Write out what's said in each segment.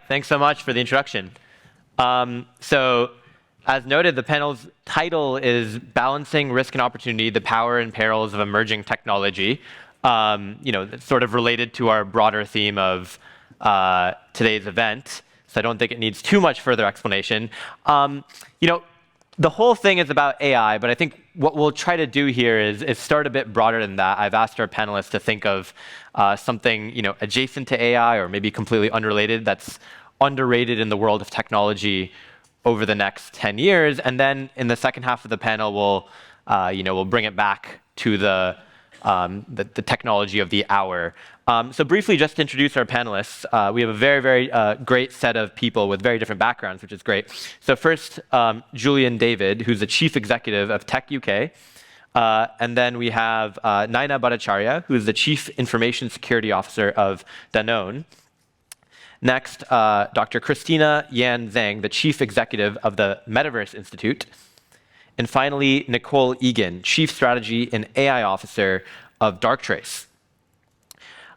thanks so much for the introduction. So, as noted, the panel's title is Balancing Risk and Opportunity, the Power and Perils of Emerging Technology. It's sort of related to our broader theme of today's event, so I don't think it needs too much further explanation. The whole thing is about AI, but I think what we'll try to do here is start a bit broader than that. I've asked our panelists to think of something adjacent to AI or maybe completely unrelated that's underrated in the world of technology over the next 10 years. And then in the second half of the panel, we'll bring it back to the technology of the hour. So briefly, just to introduce our panelists, we have a very, very great set of people with very different backgrounds, which is great. So first, Julian David, who's the Chief Executive of Tech UK. And then we have Naina Bhattacharya, who is the Chief Information Security Officer of Danone. Next, Dr. Christina Yan Zhang, the Chief Executive of the Metaverse Institute. And finally, Nicole Egan, Chief Strategy and AI Officer of Darktrace.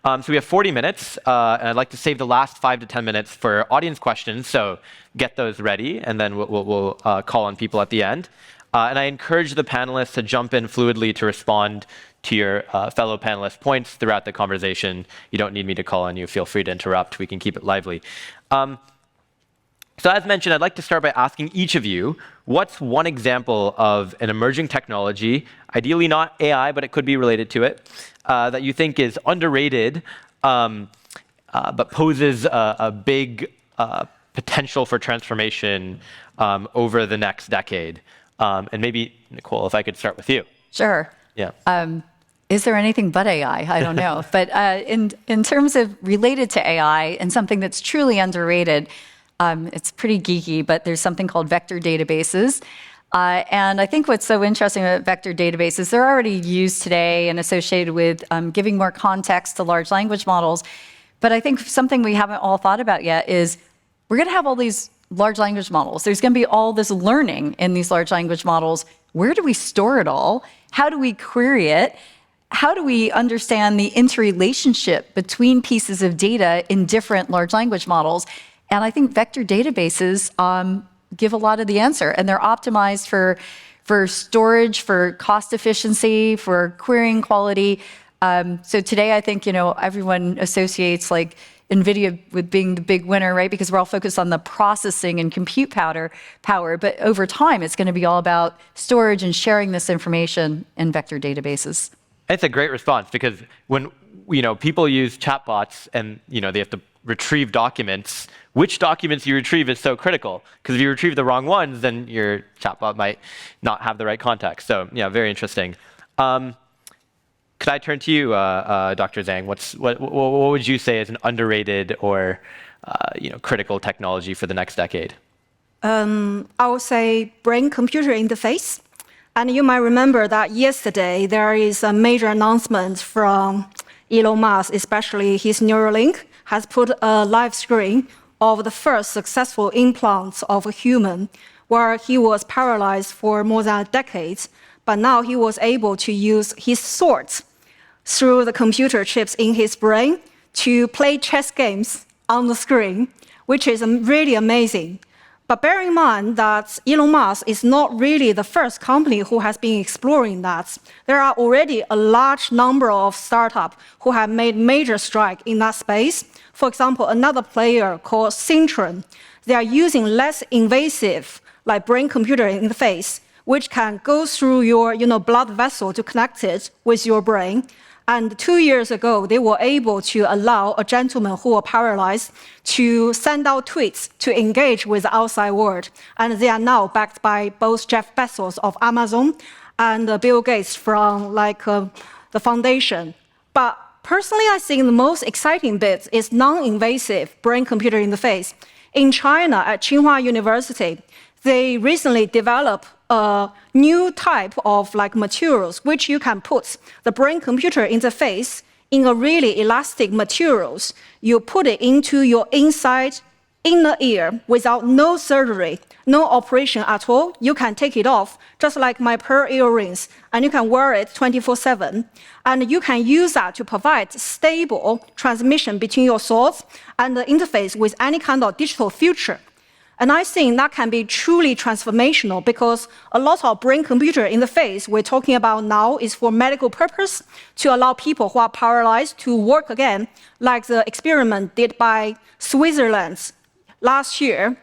So we have 40 minutes, and I'd like to save the last 5 to 10 minutes for audience questions, so get those ready, and then we'll call on people at the end. And I encourage the panelists to jump in fluidly to respond to your fellow panelists' points throughout the conversation. You don't need me to call on you. Feel free to interrupt. We can keep it lively. So as mentioned, I'd like to start by asking each of you, what's one example of an emerging technology, ideally not AI, but it could be related to it, that you think is underrated, but poses a big potential for transformation over the next decade? And maybe, Nicole, if I could start with you. Sure. Yeah. Is there anything but AI? I don't know. But in terms of related to AI and something that's truly underrated, it's pretty geeky, but there's something called vector databases. And I think what's so interesting about vector databases, they're already used today and associated with giving more context to large language models. But I think something we haven't all thought about yet is we're going to have all these large language models. There's going to be all this learning in these large language models. Where do we store it all? How do we query it? How do we understand the interrelationship between pieces of data in different large language models? And I think vector databases give a lot of the answer, and they're optimized for storage, for cost efficiency, for querying quality. So today, I think everyone associates like NVIDIA with being the big winner, right? Because we're all focused on the processing and compute power. But over time, it's going to be all about storage and sharing this information in vector databases. It's a great response, because when people use chatbots and they have to retrieve documents, which documents you retrieve is so critical, because if you retrieve the wrong ones, then your chatbot might not have the right context. So yeah, very interesting. Could I turn to you, Dr. Zhang? What would you say is an underrated or critical technology for the next decade? I would say brain-computer interface. And you might remember that yesterday there is a major announcement from Elon Musk, especially his Neuralink, has put a live screen of the first successful implants of a human, where he was paralyzed for more than a decade, but now he was able to use his thoughts through the computer chips in his brain to play chess games on the screen, which is really amazing. But bear in mind that Elon Musk is not really the first company who has been exploring that. There are already a large number of startups who have made major strides in that space. For example, another player called Syntron, they are using less invasive, like brain-computer interface, which can go through your blood vessel to connect it with your brain. And 2 years ago, they were able to allow a gentleman who was paralyzed to send out tweets to engage with the outside world. And they are now backed by both Jeff Bezos of Amazon and Bill Gates from the foundation. But personally, I think the most exciting bit is non-invasive brain-computer interface. In China, at Tsinghua University, they recently developed a new type of materials which you can put the brain-computer interface in a really elastic materials. You put it into your inside in the ear without no surgery, no operation at all. You can take it off, just like my pearl earrings, and you can wear it 24/7. And you can use that to provide stable transmission between your thoughts and the interface with any kind of digital future. And I think that can be truly transformational because a lot of brain-computer interface we're talking about now is for medical purpose to allow people who are paralyzed to work again, like the experiment did by Switzerland last year.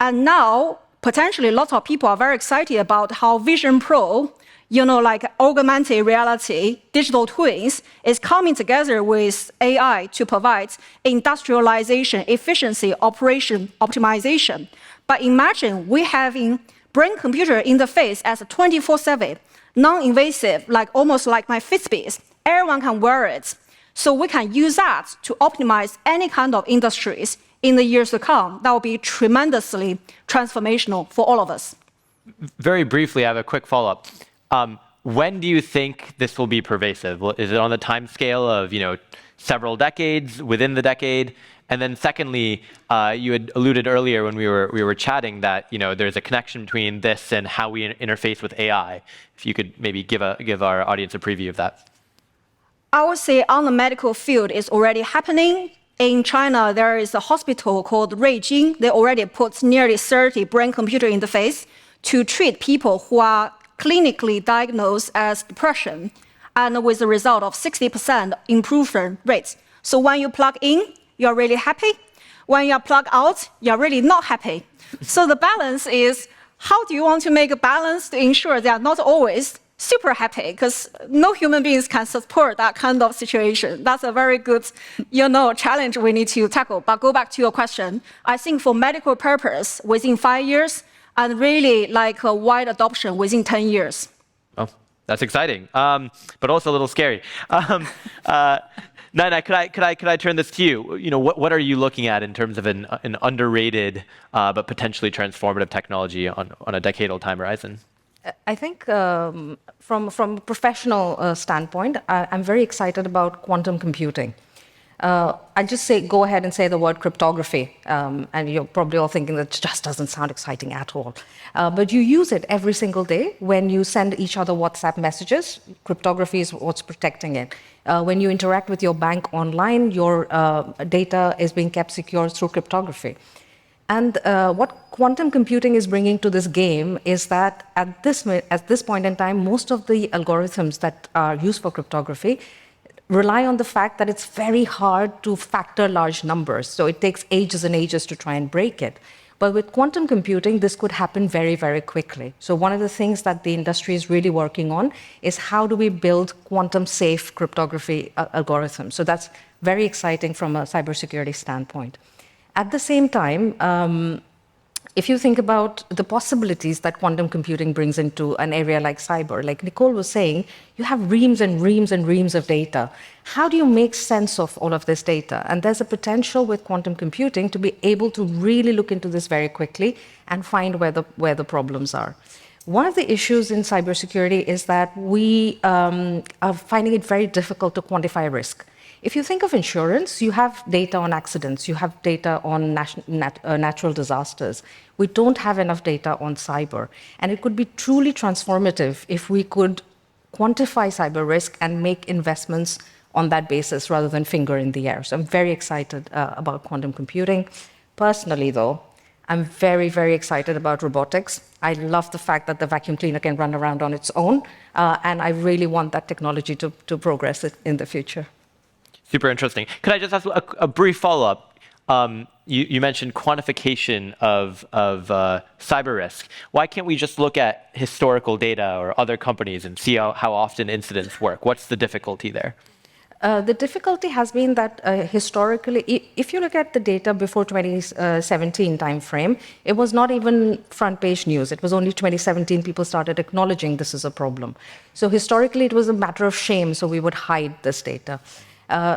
And now, potentially, a lot of people are very excited about how Vision Pro, like augmented reality, digital twins, is coming together with AI to provide industrialization, efficiency, operation, optimization. But imagine we having brain-computer interface as a 24/7, non-invasive, almost like my Fitbit. Everyone can wear it. So we can use that to optimize any kind of industries in the years to come. That will be tremendously transformational for all of us. Very briefly, I have a quick follow-up. When do you think this will be pervasive? Is it on the time scale of several decades, within the decade? And then secondly, you had alluded earlier when we were chatting that there's a connection between this and how we interface with AI. If you could maybe give our audience a preview of that. I would say on the medical field, it's already happening. In China, there is a hospital called Ruijin. They already put nearly 30 brain-computer interface to treat people who are clinically diagnosed as depression, and with a result of 60% improvement rate. So when you plug in, you're really happy. When you plug out, you're really not happy. So the balance is, how do you want to make a balance to ensure they are not always super happy? Because no human beings can support that kind of situation. That's a very good, challenge we need to tackle. But go back to your question. I think for medical purpose, within 5 years, and really a wide adoption within 10 years. Oh, that's exciting, but also a little scary. Nina, could I turn this to you? What are you looking at in terms of an underrated but potentially transformative technology on a decadal time horizon? I think from a professional standpoint, I'm very excited about quantum computing. I'll just go ahead and say the word cryptography, and you're probably all thinking that just doesn't sound exciting at all. But you use it every single day when you send each other WhatsApp messages. Cryptography is what's protecting it. When you interact with your bank online, your data is being kept secure through cryptography. And what quantum computing is bringing to this game is that at this point in time, most of the algorithms that are used for cryptography rely on the fact that it's very hard to factor large numbers. So it takes ages and ages to try and break it. But with quantum computing, this could happen very, very quickly. So one of the things that the industry is really working on is how do we build quantum-safe cryptography algorithms. So that's very exciting from a cybersecurity standpoint. At the same time, if you think about the possibilities that quantum computing brings into an area like cyber, like Nicole was saying, you have reams and reams and reams of data. How do you make sense of all of this data? And there's a potential with quantum computing to be able to really look into this very quickly and find where the problems are. One of the issues in cybersecurity is that we are finding it very difficult to quantify risk. If you think of insurance, you have data on accidents, you have data on natural disasters. We don't have enough data on cyber. And it could be truly transformative if we could quantify cyber risk and make investments on that basis rather than finger in the air. So I'm very excited about quantum computing. Personally, though, I'm very, very excited about robotics. I love the fact that the vacuum cleaner can run around on its own. And I really want that technology to progress in the future. Super interesting. Could I just ask a brief follow-up? You mentioned quantification of cyber risk. Why can't we just look at historical data or other companies and see how often incidents work? What's the difficulty there? The difficulty has been that historically, if you look at the data before 2017 timeframe, it was not even front-page news. It was only 2017 people started acknowledging this is a problem. So historically, it was a matter of shame, so we would hide this data.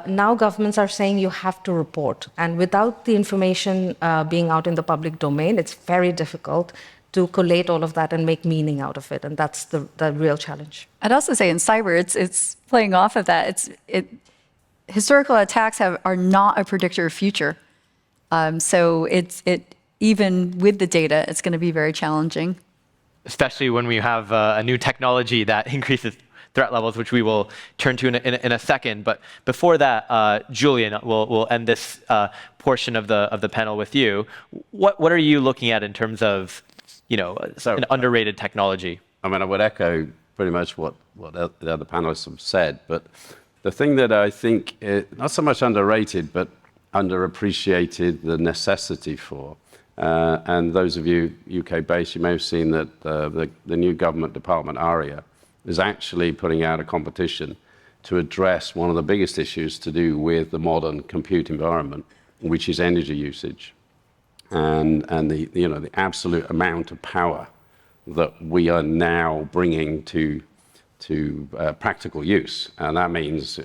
Now governments are saying you have to report. And without the information being out in the public domain, it's very difficult to collate all of that and make meaning out of it. And that's the real challenge. I'd also say in cyber, it's playing off of that. Historical attacks are not a predictor of future. So even with the data, it's going to be very challenging. Especially when we have a new technology that increases threat levels, which we will turn to in a second. But before that, Julian, we'll end this portion of the panel with you. What are you looking at in terms of an underrated technology? I mean, I would echo pretty much what the other panelists have said, but the thing that I think is not so much underrated, but underappreciated the necessity for. And those of you UK-based, you may have seen that the new government department, ARIA, is actually putting out a competition to address one of the biggest issues to do with the modern compute environment, which is energy usage, and the absolute amount of power that we are now bringing to practical use. And that means,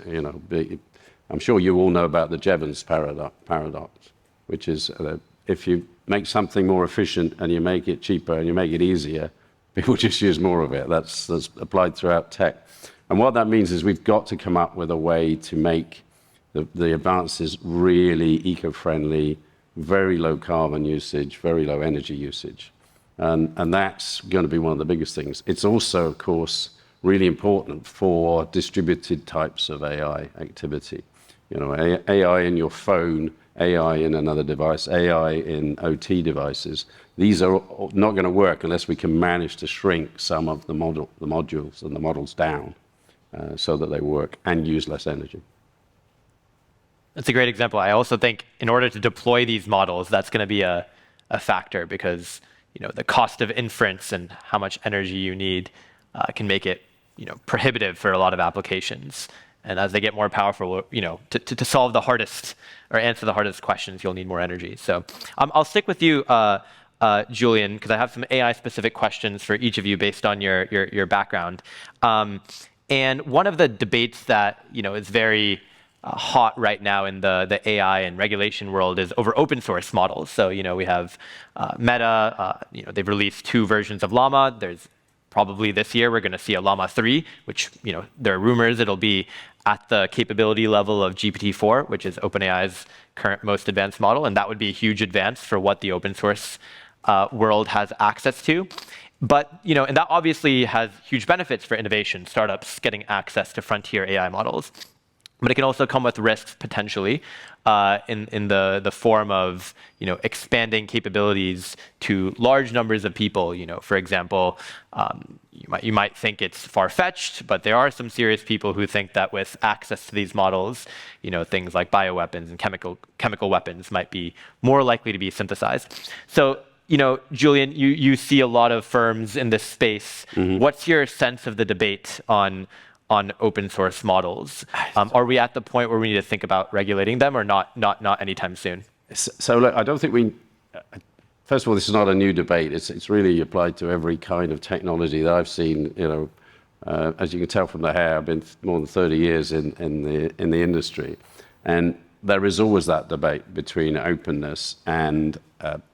I'm sure you all know about the Jevons paradox, which is if you make something more efficient and you make it cheaper and you make it easier, people just use more of it. That's applied throughout tech. And what that means is we've got to come up with a way to make the advances really eco-friendly, very low carbon usage, very low energy usage. And that's going to be one of the biggest things. It's also, of course, really important for distributed types of AI activity. AI in your phone, AI in another device, AI in OT devices. These are not going to work unless we can manage to shrink some of the modules and the models down so that they work and use less energy. That's a great example. I also think in order to deploy these models, that's going to be a factor because the cost of inference and how much energy you need can make it prohibitive for a lot of applications. And as they get more powerful, to solve the hardest or answer the hardest questions, you'll need more energy. So I'll stick with you, Julian, because I have some AI-specific questions for each of you based on your background. And one of the debates that is very hot right now in the AI and regulation world is over open source models. So we have Meta. They've released 2 versions of Llama. There's probably this year we're going to see a Llama 3, which there are rumors it'll be at the capability level of GPT-4, which is OpenAI's current most advanced model, and that would be a huge advance for what the open source world has access to. But and that obviously has huge benefits for innovation, startups getting access to frontier AI models. But it can also come with risks potentially in the form of expanding capabilities to large numbers of people. For example, you might think it's far-fetched, but there are some serious people who think that with access to these models, things like bioweapons and chemical weapons might be more likely to be synthesized. So Julian, you see a lot of firms in this space. Mm-hmm. What's your sense of the debate on open source models? Are we at the point where we need to think about regulating them or not anytime soon? So look, I don't think first of all, this is not a new debate. It's really applied to every kind of technology that I've seen. As you can tell from the hair, I've been more than 30 years in the industry. And there is always that debate between openness and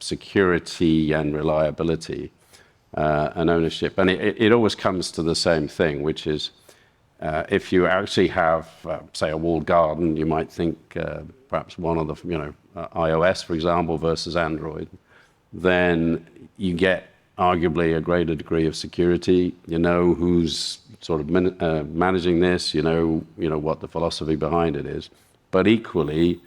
security and reliability and ownership. And it always comes to the same thing, which is if you actually have, say, a walled garden, you might think perhaps one of the, iOS, for example, versus Android, then you get arguably a greater degree of security. You know who's sort of managing this. You know what the philosophy behind it is. But equally,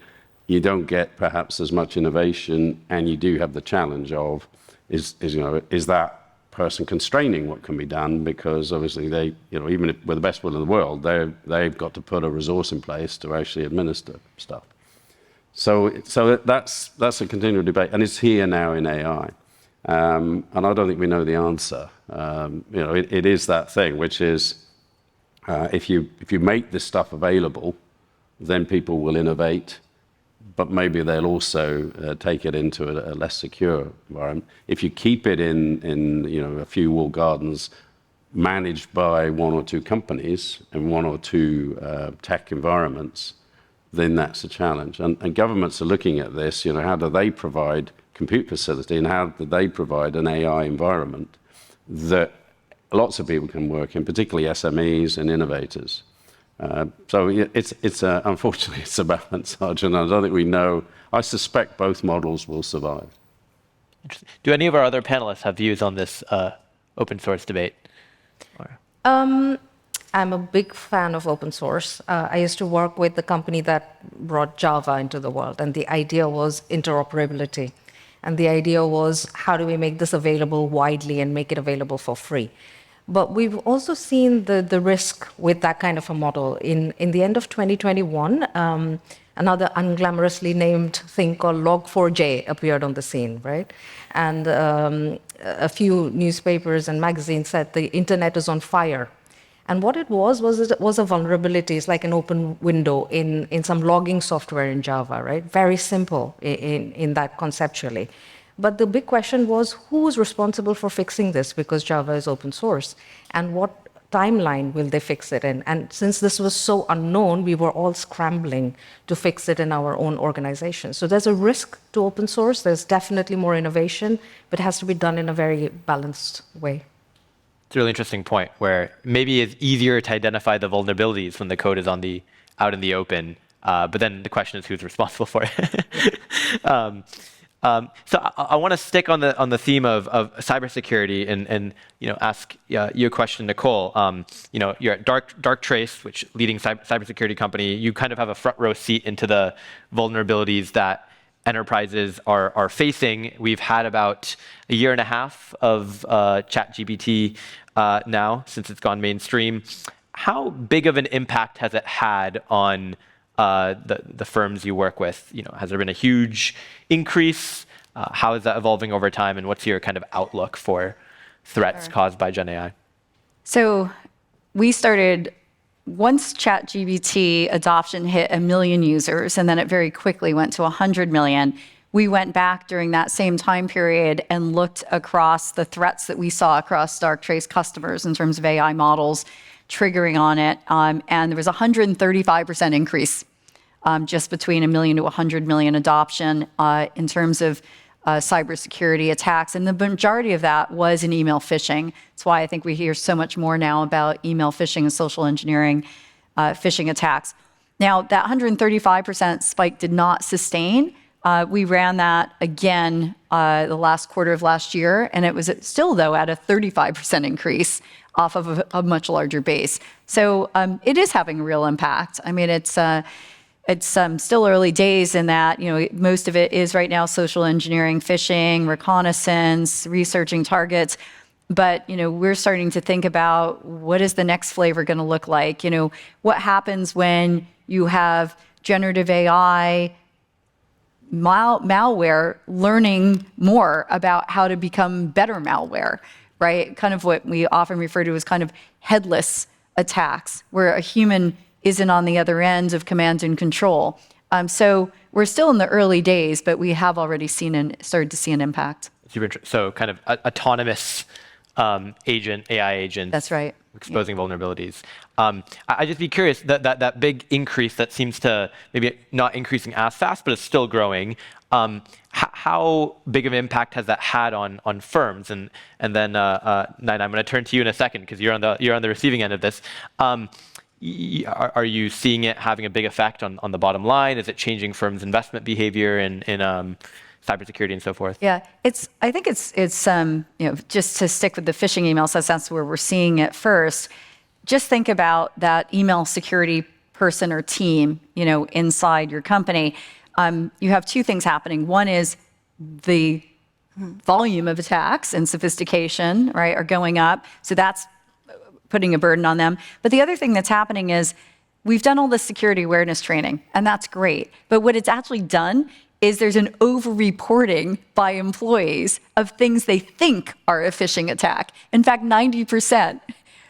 you don't get perhaps as much innovation, and you do have the challenge of is that person constraining what can be done, because obviously they, even if with the best will in the world, they've got to put a resource in place to actually administer stuff. So that's a continual debate, and it's here now in AI, and I don't think we know the answer. It is that thing, which is if you make this stuff available, then people will innovate, but maybe they'll also take it into a less secure environment. If you keep it in a few walled gardens managed by 1 or 2 companies in 1 or 2 tech environments, then that's a challenge. And governments are looking at this, how do they provide compute facility and how do they provide an AI environment that lots of people can work in, particularly SMEs and innovators. So it's unfortunately, it's a balance, Arjun. I don't think we know. I suspect both models will survive. Interesting. Do any of our other panelists have views on this open source debate? I'm a big fan of open source. I used to work with the company that brought Java into the world, and the idea was interoperability. And the idea was, how do we make this available widely and make it available for free? But we've also seen the risk with that kind of a model. In the end of 2021, another unglamorously named thing called Log4j appeared on the scene, right? And a few newspapers and magazines said the internet is on fire. And what it was a vulnerability. It's like an open window in some logging software in Java, right? Very simple in that conceptually. But the big question was, who's responsible for fixing this? Because Java is open source. And what timeline will they fix it in? And since this was so unknown, we were all scrambling to fix it in our own organization. So there's a risk to open source. There's definitely more innovation, but it has to be done in a very balanced way. It's a really interesting point where maybe it's easier to identify the vulnerabilities when the code is out in the open, but then the question is who's responsible for it. So I want to stick on the theme of cybersecurity and ask you a question, Nicole. You're at Darktrace, which leading cybersecurity company. You kind of have a front row seat into the vulnerabilities that enterprises are facing. We've had about a year and a half of ChatGPT now since it's gone mainstream. How big of an impact has it had on the firms you work with? Has there been a huge increase? How is that evolving over time, and what's your kind of outlook for threats caused by Gen AI? So we started once ChatGPT adoption hit 1 million users, and then it very quickly went to 100 million. We went back during that same time period and looked across the threats that we saw across Darktrace customers in terms of AI models triggering on it, and there was a 135% increase just between 1 million to 100 million adoption in terms of cybersecurity attacks. And the majority of that was in email phishing. That's why I think we hear so much more now about email phishing and social engineering phishing attacks. Now, that 135% spike did not sustain. We ran that again the last quarter of last year, and it was still, though, at a 35% increase off of a much larger base. So it is having a real impact. I mean, it's still early days in that, most of it is right now social engineering, phishing, reconnaissance, researching targets. But, we're starting to think about what is the next flavor going to look like? What happens when you have generative AI malware learning more about how to become better malware, right? Kind of what we often refer to as kind of headless attacks, where a human isn't on the other end of command and control. So we're still in the early days, but we have already started to see an impact. So kind of autonomous AI agents. That's right. Exposing vulnerabilities. I'd just be curious, that big increase that seems to maybe not increasing as fast, but it's still growing. How big of an impact has that had on firms? And then, Naina, I'm going to turn to you in a second because you're on the receiving end of this. Are you seeing it having a big effect on the bottom line? Is it changing firms' investment behavior in cybersecurity and so forth? Yeah, I think it's just to stick with the phishing emails, that's where we're seeing it first. Just think about that email security person or team, inside your company. You have two things happening. One is the volume of attacks and sophistication, right, are going up. So that's putting a burden on them. But the other thing that's happening is we've done all this security awareness training, and that's great. But what it's actually done is there's an over-reporting by employees of things they think are a phishing attack. In fact, 90%,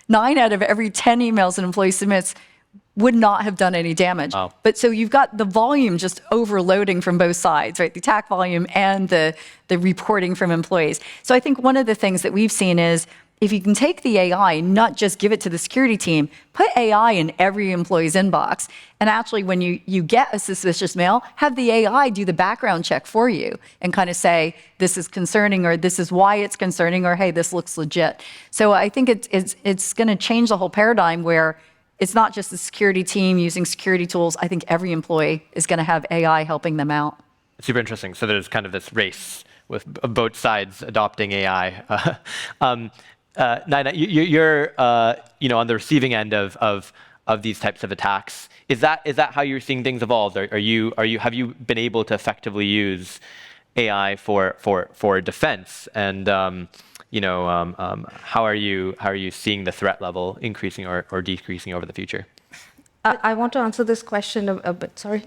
9 out of every 10 emails an employee submits would not have done any damage. Wow. But so you've got the volume just overloading from both sides, right? The attack volume and the reporting from employees. So I think one of the things that we've seen is if you can take the AI, not just give it to the security team, put AI in every employee's inbox. And actually, when you get a suspicious mail, have the AI do the background check for you and kind of say, this is concerning, or this is why it's concerning, or hey, this looks legit. So I think it's going to change the whole paradigm where it's not just the security team using security tools. I think every employee is going to have AI helping them out. Super interesting. So there's kind of this race with both sides adopting AI. Naina, you're on the receiving end of these types of attacks. Is that how you're seeing things evolve? Have you been able to effectively use AI for defense? And how are you seeing the threat level increasing or decreasing over the future? I want to answer this question a bit. Sorry.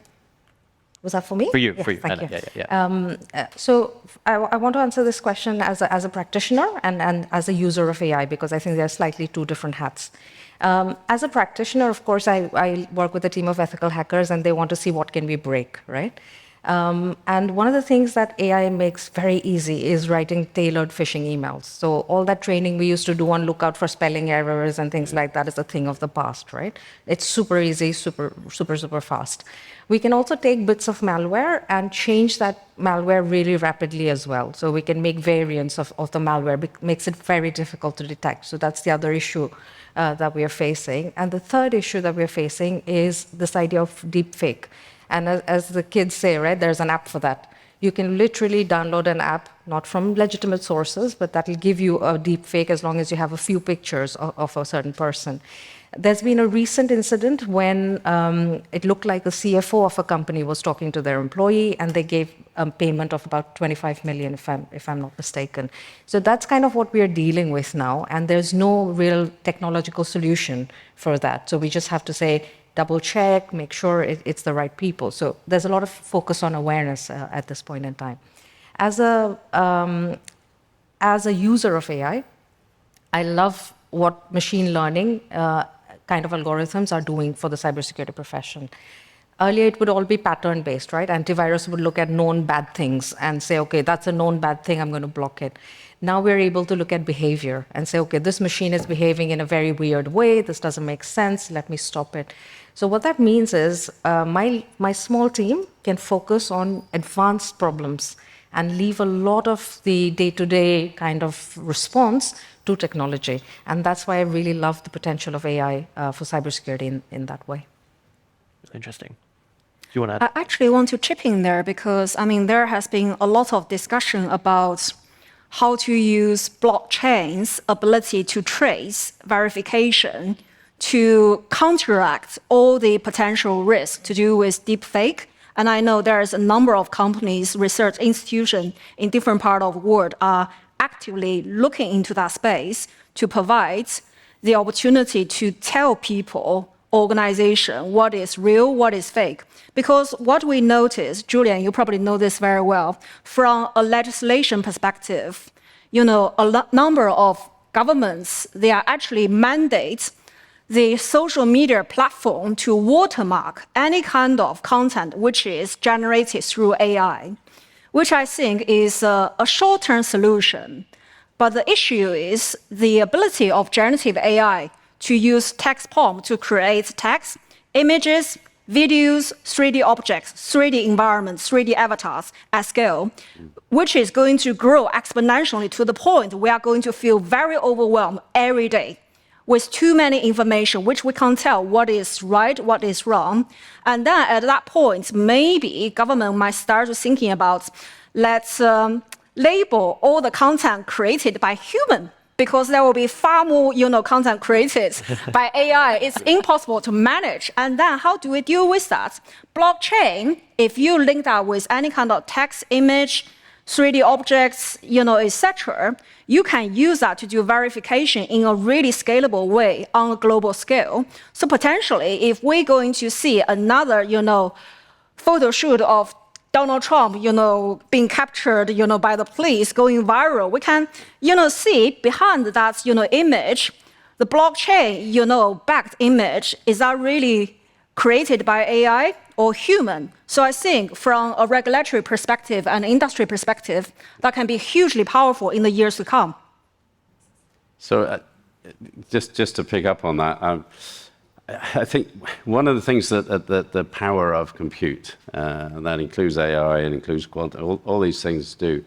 Was that for me? For you, Yes, for you. Thank you. Yeah. So I want to answer this question as a practitioner and as a user of AI, because I think they're slightly two different hats. As a practitioner, of course, I work with a team of ethical hackers, and they want to see what can we break, right? And one of the things that AI makes very easy is writing tailored phishing emails. So all that training we used to do on lookout for spelling errors and things like that is a thing of the past, right? It's super easy, super fast. We can also take bits of malware and change that malware really rapidly as well. So we can make variants of the malware, makes it very difficult to detect. So that's the other issue that we are facing. And the third issue that we're facing is this idea of deepfake. And as the kids say, right, there's an app for that. You can literally download an app, not from legitimate sources, but that will give you a deep fake as long as you have a few pictures of a certain person. There's been a recent incident when it looked like the CFO of a company was talking to their employee, and they gave a payment of about 25 million, if I'm not mistaken. So that's kind of what we are dealing with now, and there's no real technological solution for that. So we just have to say, double check, make sure it's the right people. So there's a lot of focus on awareness at this point in time. As a user of AI, I love what machine learning kind of algorithms are doing for the cybersecurity profession. Earlier, it would all be pattern-based, right? Antivirus would look at known bad things and say, okay, that's a known bad thing, I'm going to block it. Now we're able to look at behavior and say, okay, this machine is behaving in a very weird way, this doesn't make sense, let me stop it. So what that means is my small team can focus on advanced problems and leave a lot of the day-to-day kind of response to technology. And that's why I really love the potential of AI for cybersecurity in that way. Interesting. Do you want to add? I actually want to chip in there because, there has been a lot of discussion about how to use blockchain's ability to trace verification to counteract all the potential risks to do with deepfake. And I know there's a number of companies, research institutions in different parts of the world are actively looking into that space to provide the opportunity to tell people, organization, what is real, what is fake. Because what we notice, Julian, you probably know this very well, from a legislation perspective, a number of governments, they are actually mandate the social media platform to watermark any kind of content which is generated through AI, which I think is a short-term solution. But the issue is the ability of generative AI to use text prompt to create text, images, videos, 3D objects, 3D environments, 3D avatars at scale, which is going to grow exponentially to the point we are going to feel very overwhelmed every day with too many information, which we can't tell what is right, what is wrong. And then at that point, maybe government might start thinking about, let's label all the content created by human, because there will be far more, content created by AI. It's impossible to manage. And then how do we deal with that? Blockchain, if you link that with any kind of text, image, 3D objects, etc., you can use that to do verification in a really scalable way on a global scale. So potentially, if we're going to see another, photo shoot of Donald Trump, being captured, by the police, going viral, we can, see behind that, image, the blockchain, backed image, is that really created by AI or human? So I think from a regulatory perspective and industry perspective, that can be hugely powerful in the years to come. So just to pick up on that, I think one of the things that the power of compute, and that includes AI and includes quantum, all these things do,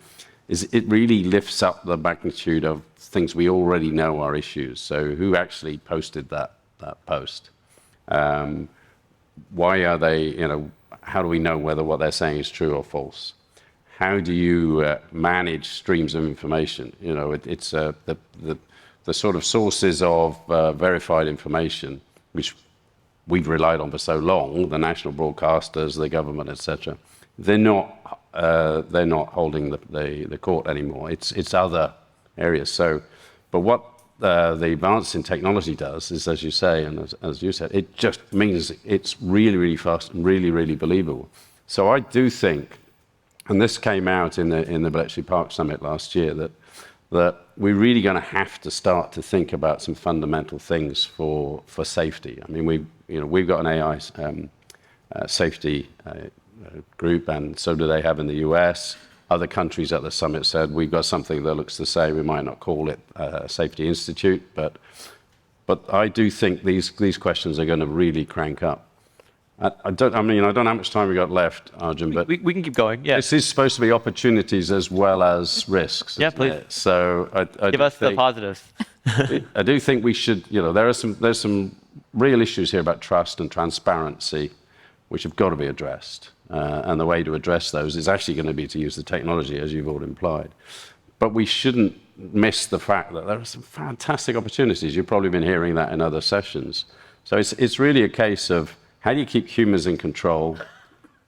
is it really lifts up the magnitude of things we already know are issues. So who actually posted that post? Why are they, how do we know whether what they're saying is true or false? How do you manage streams of information? It's the sort of sources of verified information, which we've relied on for so long, the national broadcasters, the government, etc. They're not holding the court anymore. It's other areas. So, but what the advance in technology does is, as you say, and as you said, it just means it's really, really fast and really, really believable. So I do think, and this came out in the Bletchley Park Summit last year, that we're really going to have to start to think about some fundamental things for safety. I mean, we've got an AI safety group, and so do they have in the US. Other countries at the summit said, we've got something that looks the same. We might not call it a Safety Institute, but I do think these questions are going to really crank up. I don't know how much time we got left, Arjun, but we can keep going. Yeah. This is supposed to be opportunities as well as risks. Yeah, please. So I Give us the positives. I do think we should, there's some real issues here about trust and transparency, which have got to be addressed. And the way to address those is actually going to be to use the technology, as you've all implied. But we shouldn't miss the fact that there are some fantastic opportunities. You've probably been hearing that in other sessions. So it's really a case of, how do you keep humans in control?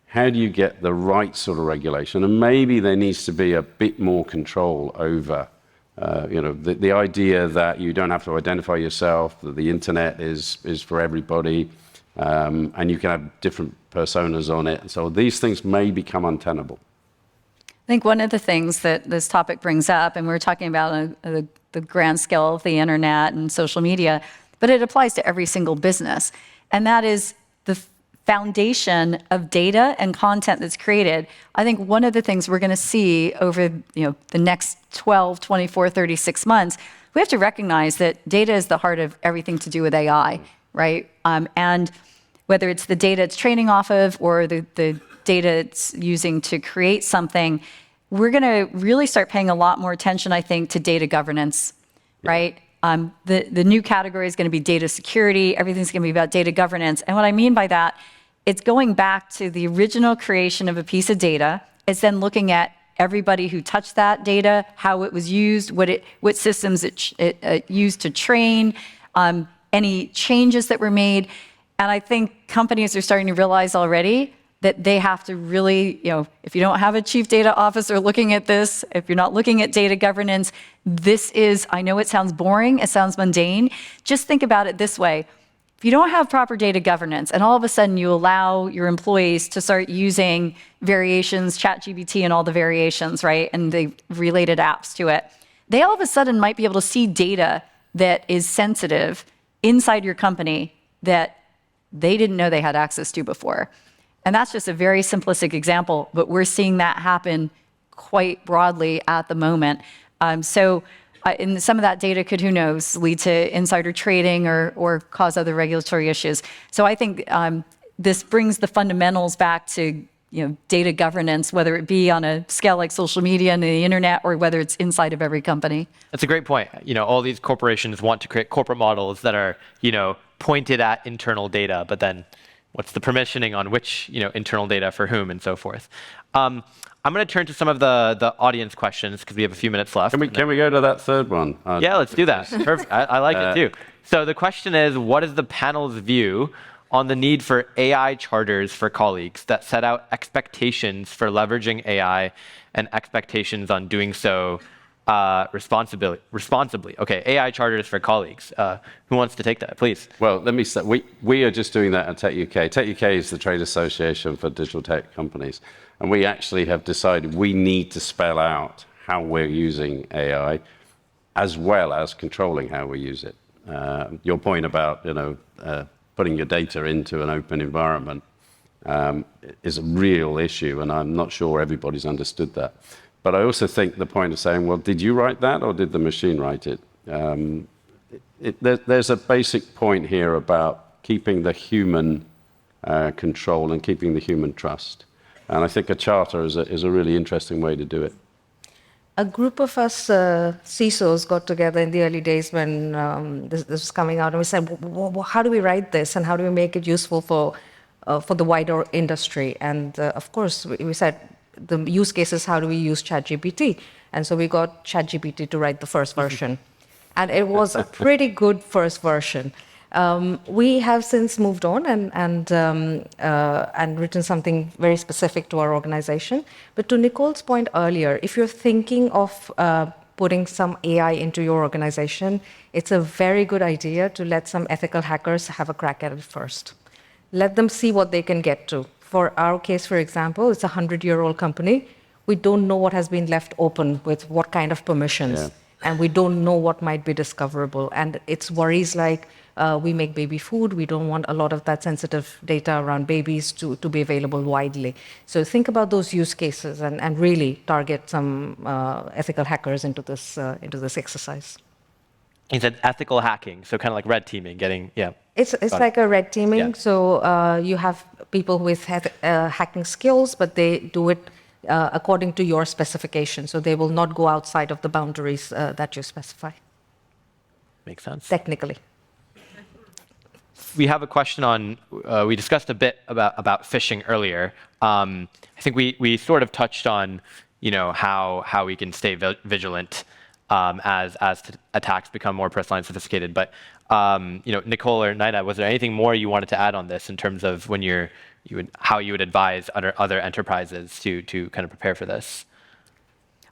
How do you get the right sort of regulation? And maybe there needs to be a bit more control over, the idea that you don't have to identify yourself, that the internet is for everybody, and you can have different personas on it. So these things may become untenable. I think one of the things that this topic brings up, and we're talking about the grand scale of the internet and social media, but it applies to every single business, and that is the foundation of data and content that's created. I think one of the things we're going to see over the next 12, 24, 36 months, we have to recognize that data is the heart of everything to do with AI, right? And whether it's the data it's training off of or the data it's using to create something, we're going to really start paying a lot more attention, I think, to data governance, right? The new category is going to be data security. Everything's going to be about data governance. And what I mean by that, it's going back to the original creation of a piece of data. It's then looking at everybody who touched that data, how it was used, what systems it used to train, any changes that were made. And I think companies are starting to realize already that they have to really, if you don't have a chief data officer looking at this, if you're not looking at data governance, this is, I know it sounds boring, it sounds mundane. Just think about it this way. If you don't have proper data governance and all of a sudden you allow your employees to start using variations, ChatGPT and all the variations, right, and the related apps to it, they all of a sudden might be able to see data that is sensitive inside your company that they didn't know they had access to before. And that's just a very simplistic example, but we're seeing that happen quite broadly at the moment. And some of that data could, who knows, lead to insider trading or cause other regulatory issues. So I think this brings the fundamentals back to data governance, whether it be on a scale like social media and the internet, or whether it's inside of every company. That's a great point. All these corporations want to create corporate models that are, pointed at internal data, but then what's the permissioning on which, internal data for whom and so forth. I'm going to turn to some of the audience questions because we have a few minutes left. Can we go to that third one? Yeah, let's do that. Perfect. I like it too. So the question is, what is the panel's view on the need for AI charters for colleagues that set out expectations for leveraging AI and expectations on doing so responsibly? Okay, AI charters for colleagues. Who wants to take that, please? Well, let me say, we are just doing that at Tech UK. Tech UK is the trade association for digital tech companies. And we actually have decided we need to spell out how we're using AI, as well as controlling how we use it. Your point about putting your data into an open environment is a real issue, and I'm not sure everybody's understood that. But I also think the point of saying, well, did you write that or did the machine write it? There's a basic point here about keeping the human control and keeping the human trust. And I think a charter is a really interesting way to do it. A group of us CISOs got together in the early days when this was coming out, and we said, how do we write this, and how do we make it useful for the wider industry? And of course, we said, the use case is how do we use ChatGPT? And so we got ChatGPT to write the first version. And it was a pretty good first version. We have since moved on and written something very specific to our organization. But to Nicole's point earlier, if you're thinking of putting some AI into your organization, it's a very good idea to let some ethical hackers have a crack at it first. Let them see what they can get to. For our case, for example, it's a 100-year-old company. We don't know what has been left open with what kind of permissions. Yeah. And we don't know what might be discoverable. And it's worries like, we make baby food. We don't want a lot of that sensitive data around babies to be available widely. So think about those use cases and really target some ethical hackers into this exercise. He said ethical hacking, so kind of like red teaming, yeah. It's like a red teaming. Yeah. So you have people with hacking skills, but they do it according to your specification. So they will not go outside of the boundaries that you specify. Makes sense. Technically. We have a question on, we discussed a bit about phishing earlier. I think we sort of touched on, how we can stay vigilant as attacks become more personalized and sophisticated. But, Nicole or Naina, was there anything more you wanted to add on this in terms of when how you would advise other enterprises to kind of prepare for this?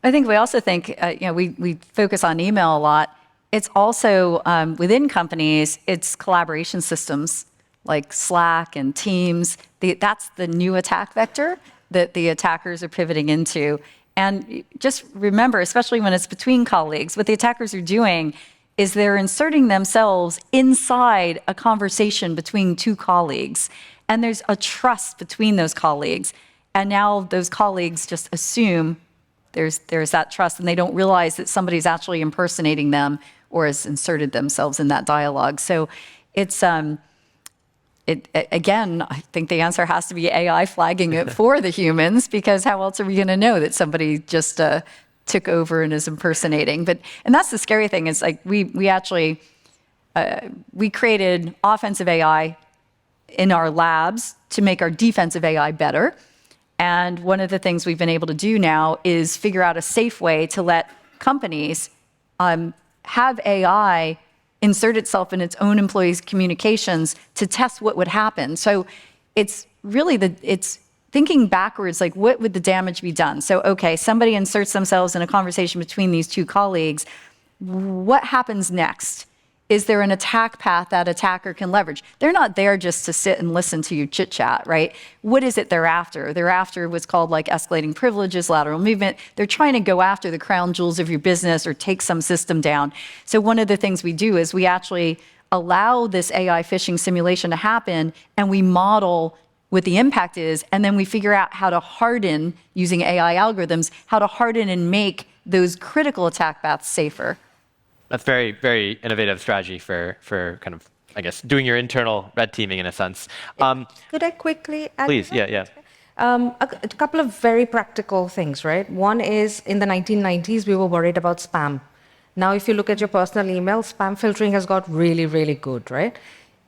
I think we also think, we focus on email a lot. It's also within companies, it's collaboration systems like Slack and Teams. That's the new attack vector that the attackers are pivoting into. And just remember, especially when it's between colleagues, what the attackers are doing is they're inserting themselves inside a conversation between two colleagues. And there's a trust between those colleagues. And now those colleagues just assume there's that trust, and they don't realize that somebody's actually impersonating them or has inserted themselves in that dialogue. So it's, again, I think the answer has to be AI flagging it for the humans, because how else are we going to know that somebody just took over and is impersonating? And that's the scary thing, is like we actually, we created offensive AI in our labs to make our defensive AI better. And one of the things we've been able to do now is figure out a safe way to let companies have AI insert itself in its own employees' communications to test what would happen. So it's really it's thinking backwards, like what would the damage be done? So, okay, somebody inserts themselves in a conversation between these two colleagues. What happens next? Is there an attack path that attacker can leverage? They're not there just to sit and listen to you chit chat, right? What is it they're after? They're after what's called like escalating privileges, lateral movement. They're trying to go after the crown jewels of your business or take some system down. So one of the things we do is we actually allow this AI phishing simulation to happen, and we model what the impact is, and then we figure out how to harden, using AI algorithms, how to harden and make those critical attack paths safer. That's very, very innovative strategy for kind of, I guess, doing your internal red teaming in a sense. Could I quickly add? Please, yeah. A couple of very practical things, right? One is, in the 1990s, we were worried about spam. Now, if you look at your personal email, spam filtering has got really, really good, right?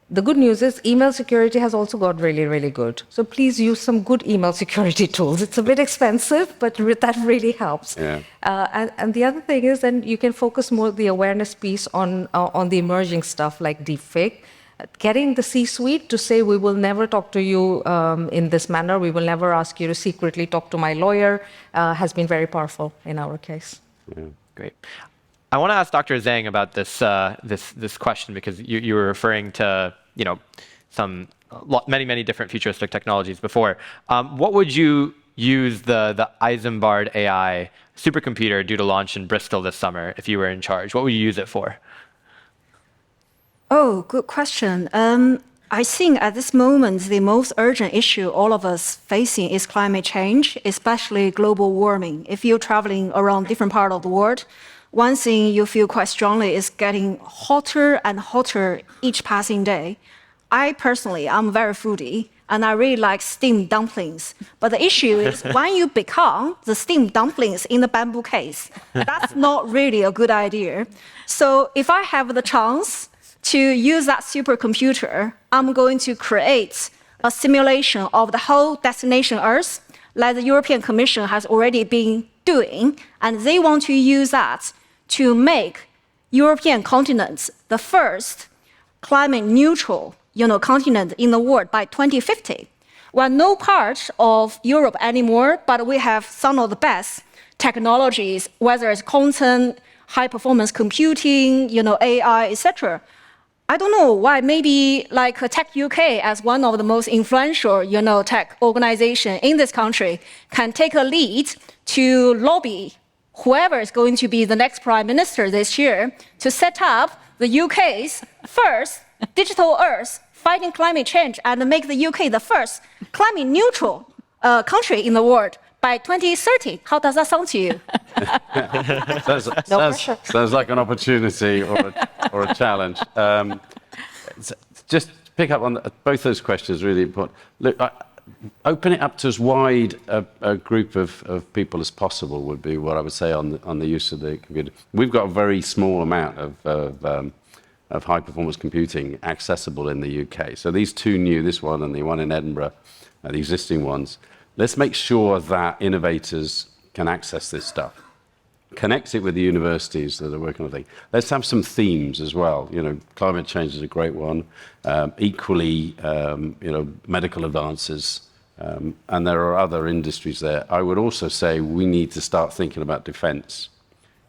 The good news is email security has also got really, really good. So please use some good email security tools. It's a bit expensive, but that really helps. Yeah. And the other thing is, then you can focus more the awareness piece on the emerging stuff like deepfake. Getting the C-suite to say, we will never talk to you in this manner, we will never ask you to secretly talk to my lawyer, has been very powerful in our case. Yeah. Great. I want to ask Dr. Zhang about this question, because you were referring to many different futuristic technologies before. What would you use the Isambard AI supercomputer due to launch in Bristol this summer if you were in charge? What would you use it for? Oh, good question. I think at this moment, the most urgent issue all of us facing is climate change, especially global warming. If you're traveling around different parts of the world, one thing you feel quite strongly is getting hotter and hotter each passing day. I personally, I'm very foodie. and I really like steamed dumplings. But the issue is when you become the steamed dumplings in the bamboo case, that's not really a good idea. So if I have the chance to use that supercomputer, I'm going to create a simulation of the whole destination Earth, like the European Commission has already been doing, and they want to use that to make European continent the first climate neutral continent in the world by 2050. We're no part of Europe anymore, but we have some of the best technologies, whether it's quantum, high performance computing, AI, etc. I don't know why, maybe like Tech UK as one of the most influential, tech organization in this country can take a lead to lobby whoever is going to be the next prime minister this year to set up the UK's first digital Earth fighting climate change and make the UK the first climate neutral country in the world by 2030. How does that sound to you? Sounds like an opportunity or a challenge. Just to pick up on both those questions, really important. Look, open it up to as wide a group of people as possible would be what I would say on the use of the computer. We've got a very small amount of high-performance computing accessible in the UK. So these two new, this one and the one in Edinburgh, the existing ones, let's make sure that innovators can access this stuff. Connect it with the universities that are working on things. Let's have some themes as well. Climate change is a great one. Equally, medical advances, and there are other industries there. I would also say we need to start thinking about defence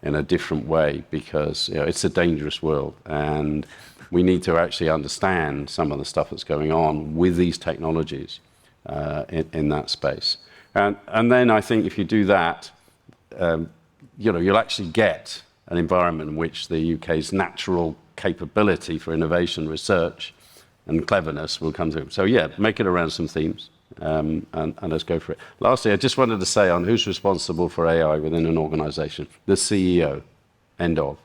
in a different way because it's a dangerous world, and we need to actually understand some of the stuff that's going on with these technologies in that space. And then I think if you do that, you'll actually get an environment in which the UK's natural capability for innovation, research, and cleverness will come through. So yeah, make it around some themes, and let's go for it. Lastly, I just wanted to say on who's responsible for AI within an organization. The CEO, end of.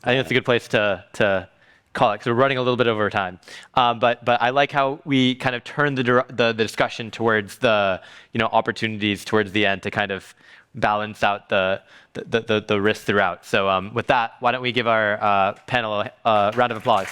I think that's a good place to call it, because we're running a little bit over time. But I like how we kind of turned the discussion towards the opportunities towards the end to kind of balance out the risks throughout. So with that, why don't we give our panel a round of applause?